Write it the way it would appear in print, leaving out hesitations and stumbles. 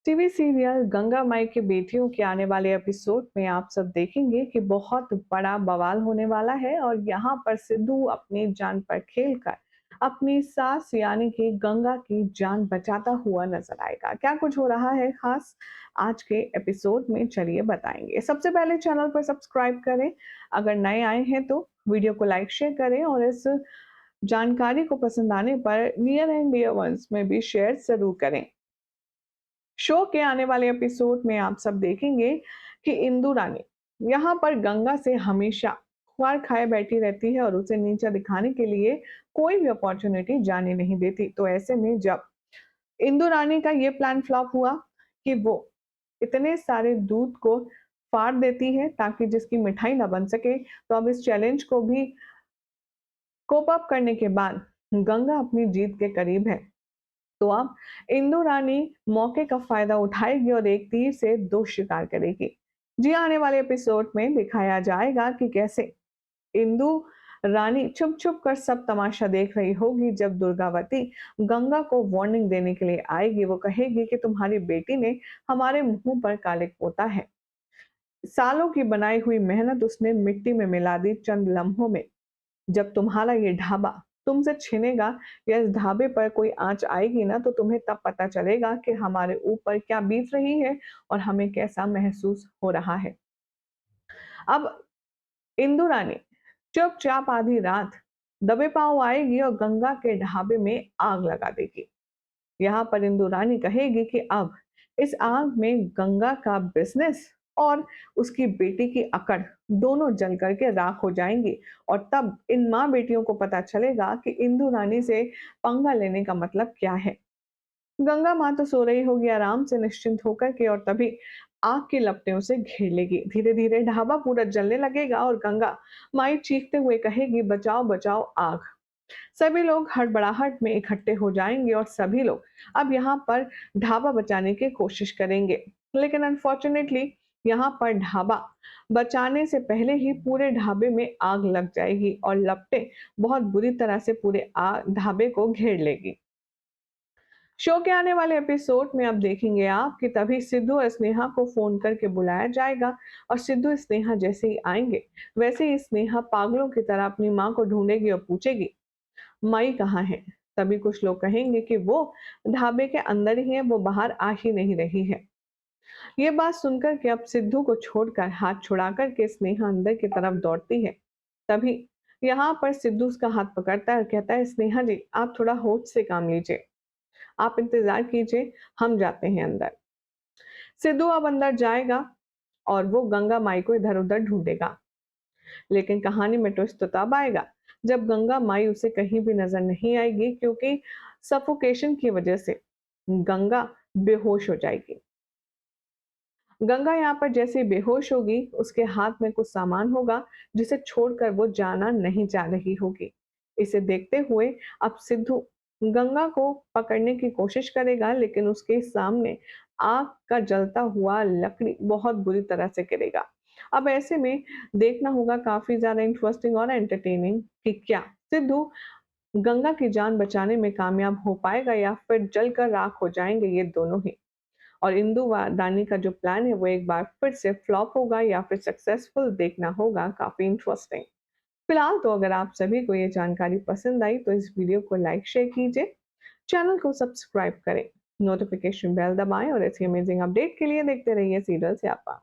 TV serial Ganga माई की बेटियों के आने वाले एपिसोड में आप सब देखेंगे कि बहुत बड़ा बवाल होने वाला है और यहाँ पर सिद्धू अपनी जान पर खेलकर अपनी सास यानी कि गंगा की जान बचाता हुआ नजर आएगा। क्या कुछ हो रहा है खास आज के एपिसोड में, चलिए बताएंगे। सबसे पहले चैनल पर सब्सक्राइब करें, अगर नए आए हैं तो वीडियो को लाइक शेयर करें और इस जानकारी को पसंद आने पर नियर एंड डियर वंस में भी शेयर जरूर करें। शो के आने वाले एपिसोड में आप सब देखेंगे कि इंदु रानी यहाँ पर गंगा से हमेशा खुआर खाए बैठी रहती है और उसे नीचा दिखाने के लिए कोई भी अपॉर्चुनिटी जाने नहीं देती। तो ऐसे में जब इंदु रानी का ये प्लान फ्लॉप हुआ कि वो इतने सारे दूध को फाड़ देती है ताकि जिसकी मिठाई ना बन सके, तो अब इस चैलेंज को भी कोप अप करने के बाद गंगा अपनी जीत के करीब है। तो अब इंदु रानी मौके का फायदा उठाएगी और एक तीर से दो शिकार करेगी। जी, आने वाले एपिसोड में दिखाया जाएगा कि कैसे इंदु रानी छुप छुप कर सब तमाशा देख रही होगी। जब दुर्गावती गंगा को वार्निंग देने के लिए आएगी, वो कहेगी कि तुम्हारी बेटी ने हमारे मुंह पर काले पोता है, सालों की बनाई हुई मेहनत उसने मिट्टी में मिला दी चंद लम्हों में। जब तुम्हारा ये ढाबा तुमसे छिनेगा या इस ढाबे पर कोई आंच आएगी ना, तो तुम्हें तब पता चलेगा कि हमारे ऊपर क्या बीत रही है और हमें कैसा महसूस हो रहा है। अब इंदु रानी चुपचाप आधी रात दबे पांव आएगी और गंगा के ढाबे में आग लगा देगी। यहाँ पर इंदु रानी कहेगी कि अब इस आग में गंगा का बिजनेस और उसकी बेटी की अकड़ दोनों जल करके राख हो जाएंगी। और तब इन माँ बेटियों को पता चलेगा कि इंदु रानी से पंगा लेने का मतलब क्या है। गंगा माँ तो सो रही होगी आराम से निश्चिंत होकर के, और तभी आग की लपटें उसे घेर लेगी। धीरे धीरे ढाबा पूरा जलने लगेगा और गंगा माई चीखते हुए कहेगी, बचाओ बचाओ आग। सभी लोग हड़बड़ाहट में इकट्ठे हो जाएंगे और सभी लोग अब यहाँ पर ढाबा बचाने की कोशिश करेंगे। लेकिन अनफॉर्चुनेटली यहाँ पर ढाबा बचाने से पहले ही पूरे ढाबे में आग लग जाएगी और लपटें बहुत बुरी तरह से पूरे ढाबे को घेर लेगी। शो के आने वाले एपिसोड में अब देखेंगे आप कि तभी सिद्धू और स्नेहा को फोन करके बुलाया जाएगा और सिद्धू स्नेहा जैसे ही आएंगे वैसे ही स्नेहा पागलों की तरह अपनी माँ को ढूंढेगी और पूछेगी, माई कहाँ है? तभी कुछ लोग कहेंगे कि वो ढाबे के अंदर ही है, वो बाहर आ ही नहीं रही है। ये बात सुनकर के अब सिद्धू को छोड़कर हाथ छुड़ा कर के स्नेहा अंदर की तरफ दौड़ती है। तभी यहाँ पर सिद्धू उसका हाथ पकड़ता है और कहता है, स्नेहा जी आप थोड़ा होश से काम लीजिए, आप इंतजार कीजिए, हम जाते हैं अंदर। सिद्धू अब अंदर जाएगा और वो गंगा माई को इधर उधर ढूंढेगा। लेकिन कहानी में ट्विस्ट तो तब आएगा जब गंगा माई उसे कहीं भी नजर नहीं आएगी, क्योंकि सफोकेशन की वजह से गंगा बेहोश हो जाएगी। गंगा यहाँ पर जैसे ही बेहोश होगी, उसके हाथ में कुछ सामान होगा जिसे छोड़कर वो जाना नहीं चाह रही होगी। इसे देखते हुए अब सिद्धू गंगा को पकड़ने की कोशिश करेगा, लेकिन उसके सामने आग का जलता हुआ लकड़ी बहुत बुरी तरह से गिरेगा। अब ऐसे में देखना होगा काफी ज्यादा इंटरेस्टिंग और एंटरटेनिंग कि क्या सिद्धू गंगा की जान बचाने में कामयाब हो पाएगा या फिर जलकर राख हो जाएंगे ये दोनों ही। और इंदु दानी का जो प्लान है वो एक बार फिर से फ्लॉप होगा या फिर सक्सेसफुल, देखना होगा, काफी इंटरेस्टिंग। फिलहाल तो अगर आप सभी को ये जानकारी पसंद आई तो इस वीडियो को लाइक शेयर कीजिए, चैनल को सब्सक्राइब करें, नोटिफिकेशन बेल दबाएं और ऐसी अमेजिंग अपडेट के लिए देखते रहिए सीरियल स्यापा।